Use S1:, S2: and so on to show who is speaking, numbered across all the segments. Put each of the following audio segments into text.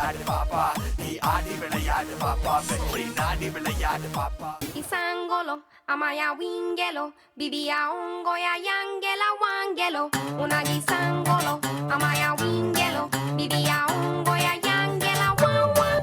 S1: விளையாடு பாப்பா நீ ஆடி விளையாடு பாப்பா வெற்றி நாடி விளையாடு பாப்பா
S2: Isangolo, amaya wingelo, bibia ongo ya yangela wangelo. Una gisangolo, amaya wingelo, bibia ongo ya yangela wang wang.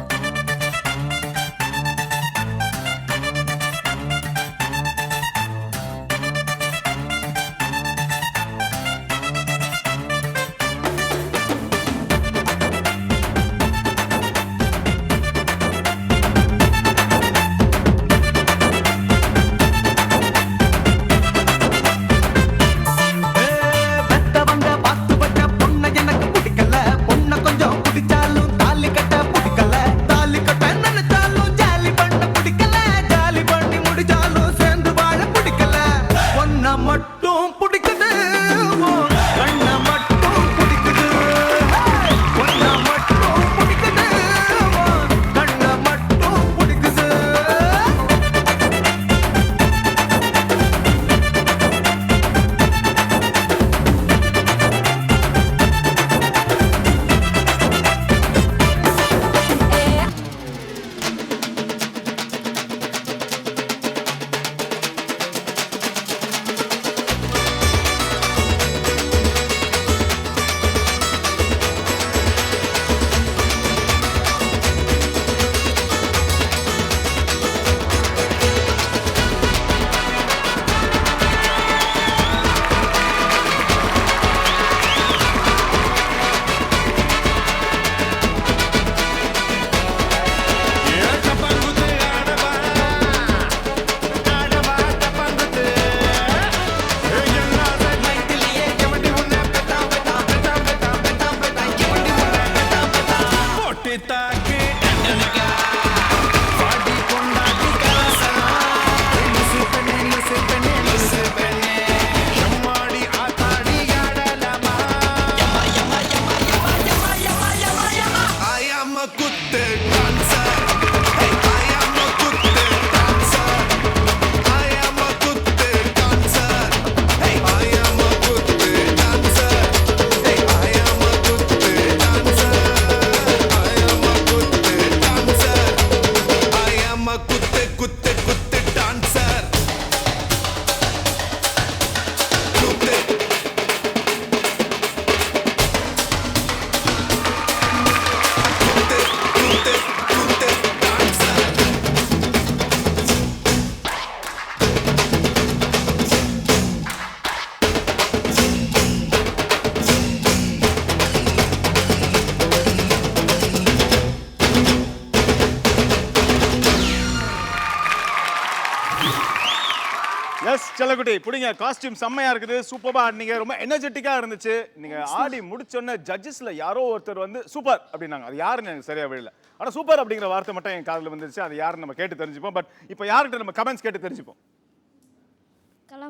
S3: Yes செல்லக்குட்டி புடிங்க காஸ்டியூம் செம்மையா இருக்குது சூப்பரா ஆடினீங்க ரொம்ப எனர்ஜெட்டிக்கா இருந்துச்சு நீங்க ஆடி முடிச்சோன்ன ஜட்ஜஸ்ல யாரோ ஒருத்தர் வந்து சூப்பர் அப்படின்னாங்க அது யாருன்னு எனக்கு சரியா விழல ஆனா சூப்பர் அப்படிங்கிற வார்த்தை மட்டும் என் காதுல வந்துருச்சு அது யாருன்னு நம்ம கேட்டு தெரிஞ்சுப்போம் பட் இப்போ யார்கிட்ட நம்ம கமெண்ட்ஸ் கேட்டு தெரிஞ்சுப்போம்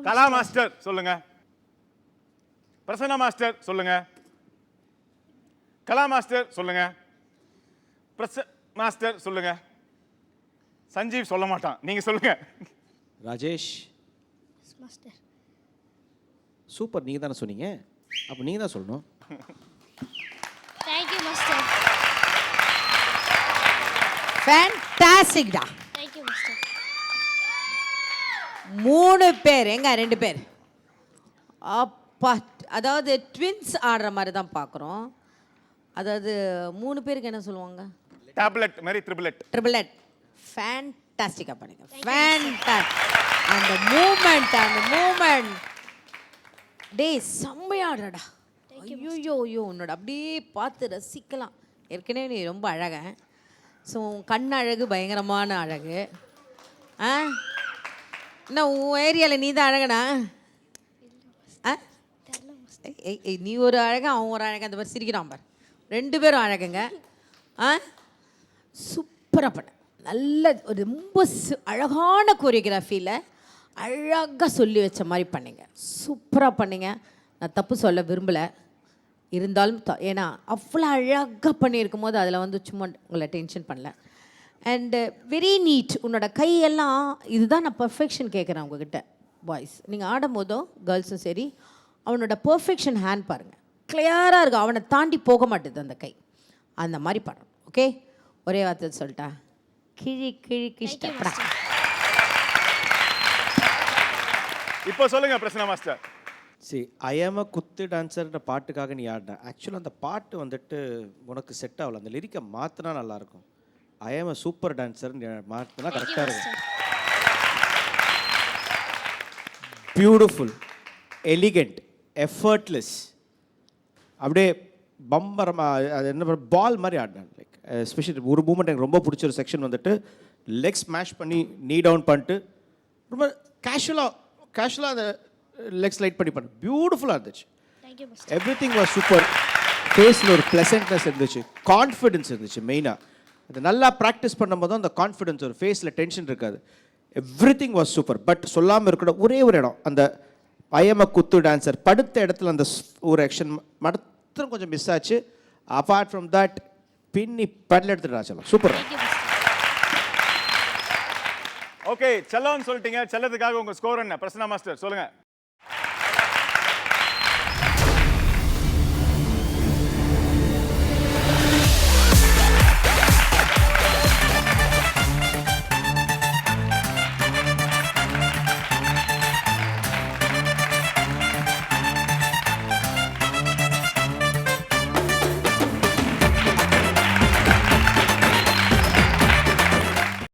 S3: கலா மாஸ்டர் சொல்லுங்க பிரசன்னா மாஸ்டர் சொல்லுங்க கலா மாஸ்டர் சொல்லுங்க மாஸ்டர் சொல்லுங்க சஞ்சீவ் சொல்ல மாட்டான் நீங்க சொல்லுங்க
S4: ராஜேஷ்
S2: Master.
S4: சூப்பர் நீங்க தானே சொன்னீங்க அப்போ நீங்க தான் சொல்லணும்
S2: Thank you, Master.
S5: ஃபேண்டாஸ்டிக் டா
S2: Thank you, Master.
S5: 3 பேர் எங்க 2 பேர் அப்பா அதாவது ட்வின்ஸ் ஆடுற மாதிரி தான் பார்க்குறோம் அதாவது 3 பேருக்கு என்ன சொல்லுவாங்க
S3: டேப்லெட் மாதிரி ட்ரிபிளெட்
S5: ஃபேண்டாஸ்டிக்காக பண்ணுங்க ஃபேண்டாஸ்டிக் அந்த மூமெண்ட் டேய் செம்மையாடுறடா ஐயோ உன்னோட அப்படியே பார்த்து ரசிக்கலாம் ஏற்கனவே நீ ரொம்ப அழக ஸோ கண் அழகு பயங்கரமான அழகு ஆ என்ன உன் ஏரியாவில் நீ தான் அழகனா ஆ நீ ஒரு அழகு அவன் ஒரு அழகு அந்த மாதிரி சிரிக்கிறான் பார் 2 பேரும் அழகுங்க ஆ சூப்பராக பண்ண நல்ல ஒரு ரொம்ப அழகான கோரியோகிராஃபியில் அழகாக சொல்லி வச்ச மாதிரி பண்ணிங்க சூப்பராக பண்ணிங்க நான் தப்பு சொல்ல விரும்பலை இருந்தாலும் ஏன்னா அவ்வளோ அழகாக பண்ணியிருக்கும் போது அதில் வந்து சும்மா உங்களை டென்ஷன் பண்ணல அண்டு வெரி நீட் உன்னோட கையெல்லாம் இதுதான் நான் பர்ஃபெக்ஷன் கேட்குறேன் உங்ககிட்ட பாய்ஸ் நீங்கள் ஆடும் போதும் கேர்ள்ஸும் சரி அவனோட பர்ஃபெக்ஷன் ஹேண்ட் பாருங்கள் கிளியராக இருக்கும் அவனை தாண்டி போக மாட்டேது அந்த கை அந்த மாதிரி பண்ணணும் ஓகே ஒரே வார்த்தை சொல்லிட்டா கிழி கிழி கிஷ்டப்படா.
S3: இப்போ சொல்லுங்க பிரசன்னா மாஸ்டர்.
S4: சரி, ஐஎம் குத்து டான்ஸர்ன்ற பாட்டுக்காக நீ ஆடின. ஆக்சுவலாக அந்த பாட்டு வந்துட்டு உனக்கு செட் ஆகல. அந்த லிரிக்கை மாற்றினா நல்லாயிருக்கும். ஐஎம் சூப்பர் டான்ஸர் மாற்றினா கரெக்டாக இருக்கும். பியூட்டிஃபுல், எலிகண்ட், எஃபர்ட்லெஸ், அப்படியே பம்பரமாக அது என்ன பால் மாதிரி ஆடினான். லைக் எஸ்பெஷலி ஒரு மூமெண்ட் எனக்கு ரொம்ப பிடிச்ச ஒரு செக்ஷன் வந்துட்டு லெக் ஸ்மாஷ் பண்ணி நீ டவுன் பண்ணிட்டு ரொம்ப கேஷுவலாக அந்த லெக் ஸ்லைட் பண்ணி பண்ண பியூட்டிஃபுல்லாக இருந்துச்சு. Everything was super. ஃபேஸில் ஒரு ப்ளசன்ட்னஸ் இருந்துச்சு, கான்ஃபிடென்ஸ் இருந்துச்சு. மெயினாக அது நல்லா ப்ராக்டிஸ் பண்ணும்போது அந்த கான்ஃபிடென்ஸ், ஒரு ஃபேஸில் டென்ஷன் இருக்காது. Everything was super. பட் சொல்லாமல் இருக்கணும் ஒரே ஒரு இடம், அந்த ஐஎம் குத்து டான்சர் படுத்த இடத்துல அந்த ஒரு ஆக்ஷன் மட்டும் கொஞ்சம் மிஸ் ஆச்சு. அப்பார்ட் ஃப்ரம் தட் பின்னி படல எடுத்துட்டு சொல்லலாம். சூப்பர்.
S3: ஓகே, செல்லம்னு சொல்லிட்டீங்க. செல்லத்துக்காக உங்க ஸ்கோர் என்ன பிரசன்னா மாஸ்டர் சொல்லுங்க.